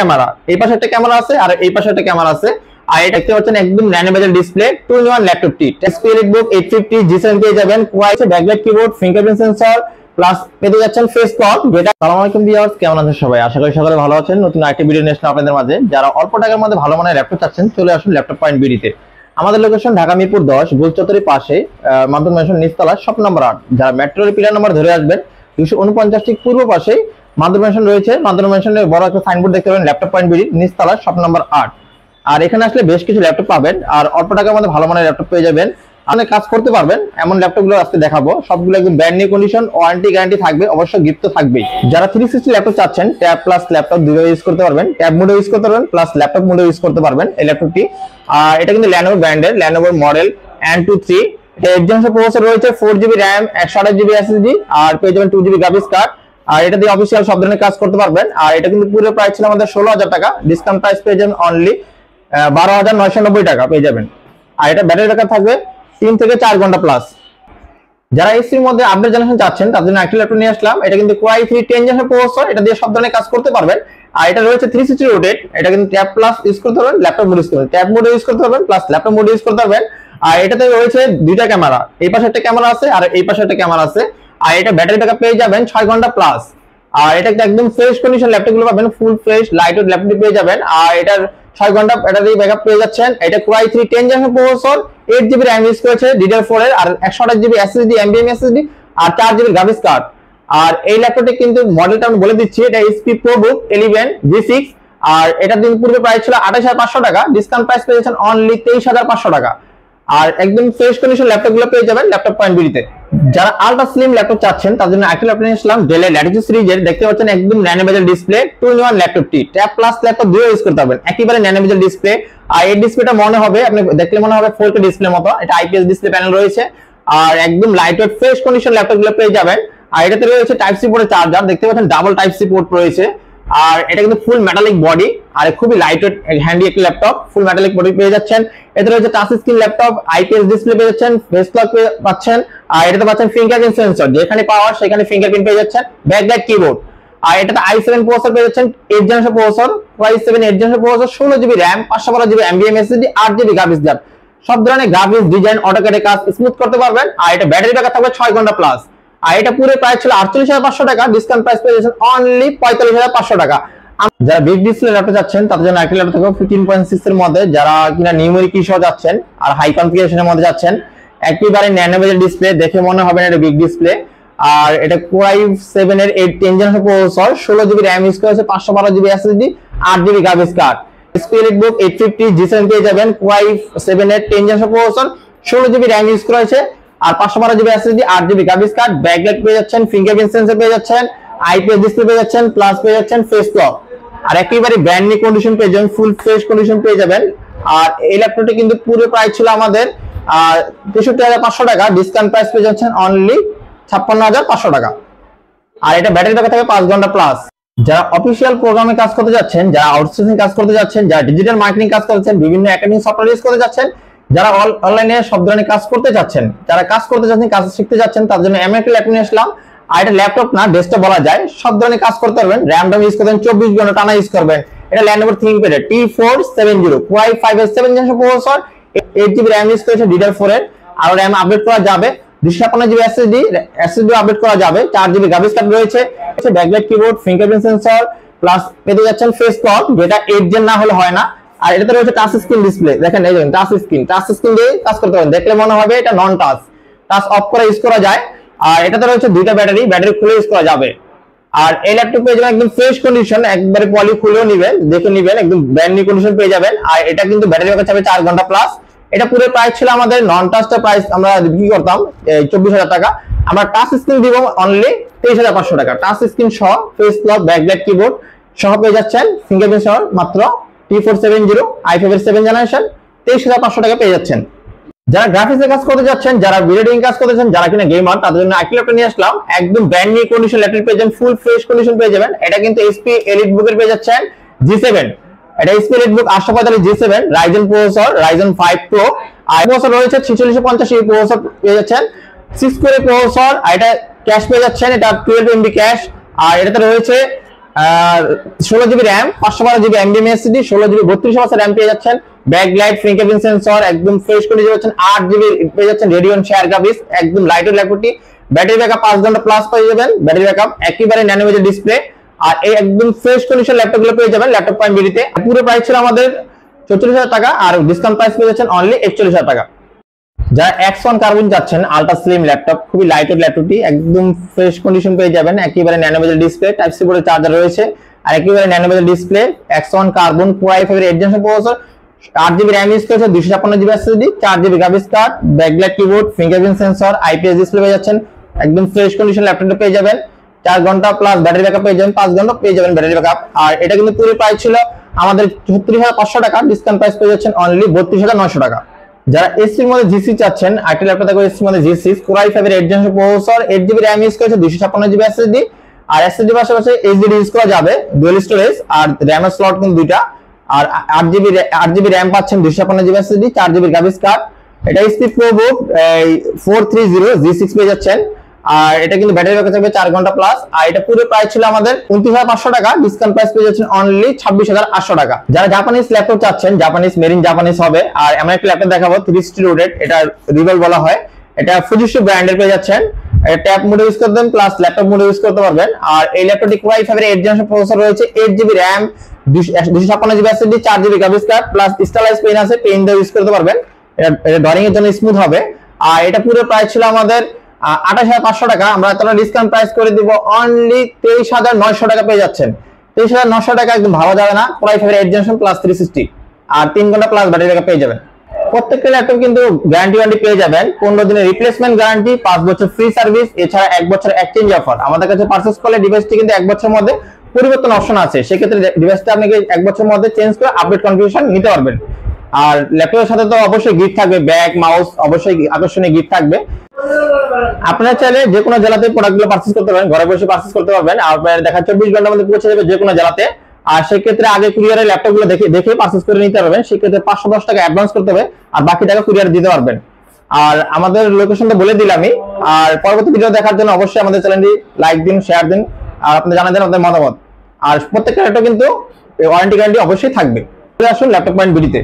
Camera, এই পাশে একটা ক্যামেরা আছে আর এই পাশে একটা ক্যামেরা আছে। আর এটা দেখতে পাচ্ছেন একদম ন্যানো বেজেল ডিসপ্লে 2-in-1 ল্যাপটপটি এসপি এলিটবুক 850 G7 পেয়ে যাবেন। কোয়াইছে backlight keyboard, fingerprint sensor plus পেতে যাচ্ছেন ফেস লক। যেটা আসসালামু আলাইকুম ভিউয়ার্স, কেমন আছেন সবাই? আশা করি সকলে ভালো আছেন। নতুন আরেকটি ভিডিও নিয়ে আসলাম আপনাদের মাঝে। যারা অল্প টাকার মধ্যে ভালো মানের ল্যাপটপ চাচ্ছেন চলে আসুন ল্যাপটপ পয়েন্ট বিডিতে। আমাদের লোকেশন ঢাকা মিরপুর 10 গোলচত্বরের পাশে মাধ্যম মেনশন নিচতলা শপ নাম্বার 8। যারা মেট্রোর পিলার নাম্বার ধরে আসবেন 249 ঠিক পূর্ব পাশে মাধ্যম মেনশন রয়েছে। মাধ্যম মেনশনে বড় একটা সাইনবোর্ড দেখতে পাবেন ল্যাপটপ পয়েন্ট বিডি নিচতলা শপ নাম্বার 8। আর এখানে আসলে বেশ কিছু ল্যাপটপ পাবেন আর অল্প টাকার মধ্যে ভালো মানের ল্যাপটপ পেয়ে যাবেন। আপনি কাজ করতে পারবেন এমন ল্যাপটপগুলো আজকে দেখাবো। সবগুলো একদম brand new condition, warranty guarantee থাকবে, অবশ্য গিফট তো থাকবেই। যারা 360 ল্যাপটপ চাচ্ছেন ট্যাব প্লাস ল্যাপটপ দুটোই ইউজ করতে পারবেন। ট্যাব মোডে ইউজ করতে পারবেন প্লাস ল্যাপটপ মোডে ইউজ করতে পারবেন এই ল্যাপটপটি। আর এটা কিন্তু Lenovo ব্র্যান্ডের, Lenovo মডেল N23। এটা 8 জেনারেশন প্রসেসর রয়েছে, 4GB RAM 128GB SSD আর পেয়ে যাবেন 2GB গ্রাফিক্স কার্ড। আর এটা দিয়ে অফিসিয়াল সব ধরনের কাজ করতে পারবেন। আর এটা কিন্তু পুরো প্রাইস ছিল আমাদের 16,000 টাকা, ডিসকাউন্ট প্রাইস পেয়ে যাবেন অনলি 12,990 টাকা পেয়ে যাবেন। আর এটা ব্যাটারি ব্যাকআপ থাকবে 3 থেকে 4 ঘন্টা প্লাস। যারা এসির মধ্যে আপডেট জেনারেশন চাচ্ছেন তাদের জন্য একটা ল্যাপটপ নিয়ে আসলাম। এটা কিন্তু Core i3 10 জেনারেশন প্রসেসর, এটা দিয়ে সব ধরনের কাজ করতে পারবেন। আর এটা রয়েছে 360 রোটেট, এটা কিন্তু ট্যাব প্লাস ইউজ করতে পারবেন, ল্যাপটপ মোড ইউজ করতে পারবেন, ট্যাব মোড ইউজ করতে পারবেন প্লাস ল্যাপটপ মোড ইউজ করতে পারবেন। আর এটাতে রয়েছে দুইটা ক্যামেরা, এই পাশে একটা ক্যামেরা আছে আর এই পাশে একটা ক্যামেরা আছে। আর এটা ব্যাটারি ব্যাকআপ পেয়ে যাবেন 6 ঘন্টা প্লাস। আর এটা একদম ফ্রেশ কন্ডিশন ল্যাপটপগুলো পাবেন, full fresh light weight laptop পেয়ে যাবেন। আর এটার 6 ঘন্টা ব্যাটারি ব্যাকআপ পেয়ে যাচ্ছেন। এটা Core i3 10 generation processor, 8GB RAM use করেছে DDR4 এর, আর 128GB SSD NVMe SSD আর 4GB গ্রাফিক্স কার্ড। আর এই ল্যাপটপটি কিন্তু মডেলটা আমি বলে দিচ্ছি, এটা HP ProBook 11 G6। আর এটা দিন পূর্বে প্রাইস ছিল 28,500 টাকা, ডিসকাউন্ট প্রাইস পেয়ে যাচ্ছেন অনলি 23,500 টাকা। আর একদম ফ্রেশ কন্ডিশন ল্যাপটপগুলো পেয়ে যাবেন ল্যাপটপ পয়েন্ট বিডিতে। যারা আলট্রা স্লিম ল্যাপটপ চাচ্ছেন তাদের জন্য একটা ল্যাপটপ নিয়ে আসলাম, ডেল ল্যাটিটিউড সিরিজের। দেখতে পাচ্ছেন একদম ন্যানো বেজেল ডিসপ্লে 2-in-1 ল্যাপটপটি ট্যাব প্লাস ল্যাপটপ দুটোই ইউজ করতে পারবেন, একেবারে ন্যানো বেজেল ডিসপ্লে। আর এই ডিসপ্লেটা মনে হবে আপনি দেখলে মনে হবে 4K ডিসপ্লে মতো। এটা IPS ডিসপ্লে প্যানেল রয়েছে আর একদম লাইট ওয়েট ফ্রেশ কন্ডিশন ল্যাপটপগুলো পেয়ে যাবেন। আর এটাতে রয়েছে টাইপ সি পোর্টের চার্জার, দেখতে পাচ্ছেন ডাবল টাইপ সি পোর্ট রয়েছে। আর এটা কিন্তু ফুল মেটালিক বডি আর খুবই লাইট ওয়েট হ্যান্ডি একটা ল্যাপটপ, ফুল মেটালিক বডি পেয়ে যাচ্ছেন। এতে রয়েছে touch screen laptop, IPS display পেয়ে যাচ্ছেন, ফেস লক পাচ্ছেন। আর এটাতে পাচ্ছেন ফিঙ্গারপ্রিন্ট সেন্সর, যেখানে পাওয়ার সেখানে ফিঙ্গারপ্রিন্ট পেয়ে যাচ্ছেন, ব্যাকলাইট কিবোর্ড। আর এটাতে i7 প্রসেসর পেয়ে যাচ্ছেন, 8 generation processor, i7 8 generation processor, 16GB RAM 512GB NVMe SSD 8GB graphics card. সব ধরনের গ্রাফিক্স ডিজাইন অটোক্যাডে কাজ স্মুথ করতে পারবেন। আর এটা ব্যাটারি ব্যাকআপ থাকবে 6 ঘন্টা প্লাস। আর এটা পুরো প্রাইস ছিল 48,500 টাকা, ডিসকাউন্ট প্রাইস পেয়ে যাচ্ছেন অনলি 45,500 টাকা। যারা বিগ ডিসপ্লে ল্যাপটপ যাচ্ছেন তাদের জন্য একটা ল্যাপটপ থাকবে 15.6 এর মধ্যে। যারা কিনা নিউমেরিক কি সহ যাচ্ছেন আর হাই কনফিগারেশনের মধ্যে যাচ্ছেন, একেবারে ন্যানো বেজেল ডিসপ্লে, দেখে মনে হবে না এটা বিগ ডিসপ্লে। আর এটা Core i7 এর 10 generation processor, 16GB RAM use করেছে, 512GB SSD 8GB graphics card. HP EliteBook 850 G7 পেয়ে যাবেন, Core i7 এর 10 generation processor, 16GB RAM use করেছে আর 512GB SSD 8GB graphics card. Backlight পেয়ে যাচ্ছেন, ফিঙ্গারপ্রিন্ট সেন্সর পেয়ে যাচ্ছেন, IPS ডিসপ্লে পেয়ে যাচ্ছেন প্লাস পেয়ে যাচ্ছেন ফেস লক। আর একেবারে ব্র্যান্ড নিউ কন্ডিশন পেয়ে যাবেন, ফুল ফ্রেশ কন্ডিশন পেয়ে যাবেন। আর এই ল্যাপটপটি কিন্তু পুরো প্রাইস ছিল আমাদের 63,500 টাকা, ডিসকাউন্ট প্রাইস পেয়ে যাচ্ছেন অনলি 56,500 টাকা। আর এটা ব্যাটারি ব্যাকআপ থাকবে 5 ঘন্টা প্লাস। যারা অফিসিয়াল প্রোগ্রামে কাজ করতে যাচ্ছেন, যারা আউটসোর্সিং কাজ করতে যাচ্ছেন, যারা ডিজিটাল মার্কেটিং কাজ করতে যাচ্ছেন, বিভিন্ন একাডেমিক সফটওয়্যার ইউজ করতে যাচ্ছেন, যারা অনলাইনে সব ধরনের কাজ করতে যাচ্ছেন, যারা কাজ করতে যাচ্ছেন, কাজ শিখতে যাচ্ছেন, তার জন্য আমি একটা ল্যাপটপ নিয়ে আসলাম। আর এটা ল্যাপটপ না, ডেস্কটপ বলা যায়, সব ধরনের কাজ করতে পারবেন। RAM ইউজ করবেন, 24 ঘন্টা টানা ইউজ করবেন। এটা Lenovo ThinkPad T470 Core i5 এর 7 generation processor, 8GB RAM use করেছে DDR4 এর। আর RAM আপডেট করা যাবে, 256GB SSD আপডেট করা যাবে, 4GB গ্রাফিক্স কার্ড রয়েছে, backlight keyboard, fingerprint sensor plus পেতে যাচ্ছেন ফেস লক, যেটা 8 জেন না হলে হয় না। আর এটাতে রয়েছে টাচ স্ক্রিন ডিসপ্লে, দেখেন এই দেখেন টাচ স্ক্রিন দিয়ে কাজ করতে পারেন, দেখলে মনে হবে এটা নন টাচ, টাচ অফ করে ইউজ করা যায়। আর এটাতে রয়েছে দুইটা ব্যাটারি খুলে ইউজ করা যাবে। আর এই ল্যাপটপ পেয়ে যাবেন একদম ফ্রেশ কন্ডিশন, একবারে পলি খুলেও নেবেন, দেখে নেবেন, একদম ব্র্যান্ড নিউ কন্ডিশন পেয়ে যাবেন। আর এটা কিন্তু ব্যাটারি ব্যাকআপ থাকবে 4 ঘন্টা প্লাস। এটা পুরো প্রাইস ছিল আমাদের নন টাচটা প্রাইস আমরা বিক্রি করতাম 24,000 টাকা, আমরা টাচ স্ক্রিন দিব অনলি 23,500 টাকা। টাচ স্ক্রিন সহ ফেস লক, ব্যাকলাইট কিবোর্ড সহ পেয়ে যাচ্ছেন, ফিঙ্গারপ্রিন্ট সহ মাত্র T470 i5 এর 7 জেনারেশন 23,500 টাকা পেয়ে যাচ্ছেন। যারা গ্রাফিক্সের কাজ করতে যাচ্ছেন, যারা ভিডিও এডিটিং কাজ করতে যাচ্ছেন, যারা কিনা গেমার, তাদের জন্য একটা ল্যাপটপ নিয়ে আসলাম, একদম ব্র্যান্ড নিউ কন্ডিশন ল্যাপটপ পেয়ে যাবেন, ফুল ফ্রেশ কন্ডিশন পেয়ে যাবেন। এটা কিন্তু HP এলিটবুক এর পেয়ে যাচ্ছেন G7। এটা HP EliteBook 845 G7 Ryzen processor, Ryzen 5 Pro। আর প্রসেসর রয়েছে 4650 এই প্রসেসর পেয়ে যাচ্ছেন, 6 কোর প্রসেসর। আর এটা ক্যাশ পেয়ে যাচ্ছেন, এটা 12 MB ক্যাশ। আর এটাতে রয়েছে 16GB RAM, 512GB এমবিএম SSD, 16GB 32 RAM পেয়ে যাচ্ছেন, ব্যাকলাইট ফিঙ্গারপ্রিন্ট সেন্সর, একদম ফ্রেশ কন্ডিশনে পাচ্ছেন, 8GB পেয়ে যাচ্ছেন রেডিয়ন শেয়ার গ্রাফিক্স, একদম লাইট ল্যাপটপটি, ব্যাটারি ব্যাকআপ 5 ঘন্টা প্লাস পেয়ে যাবেন, ব্যাটারি ব্যাকআপ, একেবারে ন্যানোমিটার ডিসপ্লে, আর এই একদম ফ্রেশ কন্ডিশন ল্যাপটপগুলো পেয়ে যাবেন ল্যাপটপ পয়েন্ট বিডিতে। পুরো প্রাইস ছিল আমাদের 44,000 টাকা, আর ডিসকাউন্ট প্রাইস পেয়ে যাচ্ছেন অনলি 41,000 টাকা। যারা X1 কার্বন যাচ্ছেন আলট্রা স্লিম ল্যাপটপ, খুবই লাইট ওয়েট ল্যাপটপটি, একদম ফ্রেশ কন্ডিশন পেয়ে যাবেন, একেবারে ন্যানোমিটার ডিসপ্লে, টাইপ সি পোর্টের চার্জার রয়েছে, আর একেবারে nanometre display, X1 carbon Core i5 এর 8 generation processor, 8GB RAM use করেছে, 256GB SSD, 4GB graphics card, backlight keyboard, fingerprint sensor, IPS display পেয়ে যাচ্ছেন, একদম ফ্রেশ কন্ডিশন ল্যাপটপটা পেয়ে যাবেন, 4 ঘন্টা প্লাস ব্যাটারি ব্যাকআপ পেয়ে যাবেন, 5 ঘন্টা পেয়ে যাবেন ব্যাটারি ব্যাকআপ। আর এটা কিন্তু পুরো প্রাইস ছিল আমাদের 36,500 টাকা, ডিসকাউন্ট প্রাইস পেয়ে যাচ্ছেন অনলি 32,900 টাকা। যারা এসসি এর মধ্যে জিসি চাচ্ছেন, আইটি ল্যাপটপ দেখো এসসি এর মধ্যে জিসি Core i5 এর 8 generation processor, 8GB RAM use করেছে, 256GB SSD, আর SSD পাশাপাশি HDD ইউজ করা যাবে, ডুয়াল স্টোরেজ, আর RAM এর স্লট কিন্তু দুইটা, আর 8GB RAM পাচ্ছেন, 256GB SSD, 4GB graphics card. এটা HP ProBook 430 G6 পেয়ে যাচ্ছেন, আর এটা কিন্তু ব্যাটারি ব্যাকআপ থাকবে 4 ঘন্টা প্লাস। আর এটা পুরো প্রাইস ছিল আমাদের 29,500 টাকা, ডিসকাউন্ট প্রাইস পেয়ে যাচ্ছেন অনলি 26,800 টাকা। যারা জাপানিজ ল্যাপটপ চাচ্ছেন, জাপানিজ মেরিন জাপানিজ হবে, আর আমরা একটা ল্যাপটপ দেখাবো 360 রোডেড, এটা রিভেল বলা হয়, এটা ফুজিশু ব্র্যান্ডের পেয়ে যাচ্ছেন, এটা ট্যাব মোডে ইউজ করতে পারবেন প্লাস ল্যাপটপ মোডে ইউজ করতে পারবেন। আর এই ল্যাপটপটি Core i5 এর 8 জেনারেশন প্রসেসর রয়েছে, 8GB RAM, 256GB SSD, 4GB graphics card plus stylize pen আছে, পেন দিয়ে ইউজ করতে পারবেন, এটা ড্রয়িং এর জন্য স্মুথ হবে। আর এটা পুরো প্রাইস ছিল আমাদের 28,500 টাকা, আমরা তাহলে ডিসকাউন্ট প্রাইস করে দিব অনলি 23,900 টাকা পেয়ে যাচ্ছেন। 23,900 টাকা একদম ভাবা যাবে না, Core i5 এর 8 জেনারেশন প্লাস 360, আর 3 ঘন্টা প্লাস ব্যাটারি ব্যাকআপ পেয়ে যাবেন। প্রত্যেকটা ল্যাপটপ কিন্তু গ্যারান্টি পেয়ে যাবেন, 15 দিনের রিপ্লেসমেন্ট গ্যারান্টি, 5 বছর ফ্রি সার্ভিস, এছাড়া 1 বছর এক্সচেঞ্জ অফার। আমাদের কাছে পারচেজ করলে ডিভাইসটি কিন্তু 1 বছরের মধ্যে পরিবর্তন অপশন আছে, সেক্ষেত্রে ডিভাইসটা আপনি 1 বছরের মধ্যে চেঞ্জ করে আপডেট কনফিগারেশন নিতে পারবেন। আর ল্যাপটপের সাথে তো অবশ্যই গিফট থাকবে, ব্যাগ, মাউস, অবশ্যই আকর্ষণীয় গিফট থাকবে। আপনারা চাইলে যে কোনো জেলাতে প্রোডাক্টগুলো পারচেজ করতে পারবেন, ঘরে বসে পারচেজ করতে পারবেন, আর দেখা 24 ঘন্টার মধ্যে পৌঁছে যাবে যে কোনো জেলাতে। আর সেক্ষেত্রে আগে কুরিয়ারের ল্যাপটপগুলো দেখে পারচেজ করে নিতে পারবেন, সেক্ষেত্রে 510 টাকা অ্যাডভান্স করতে হবে, আর বাকি টাকা কুরিয়ারে দিতে পারবেন। আর আমাদের লোকেশনটা বলে দিলামই। আর পরবর্তী ভিডিও দেখার জন্য অবশ্যই আমাদের চ্যানেলটি লাইক দিন, শেয়ার দিন, আর আপনি জানান দেন আপনাদের মতামত। আর প্রত্যেকটা ল্যাপটপ কিন্তু ওয়ারেন্টি গ্যারান্টি অবশ্যই থাকবে। আসুন ল্যাপটপ পয়েন্ট ভিডিওতে।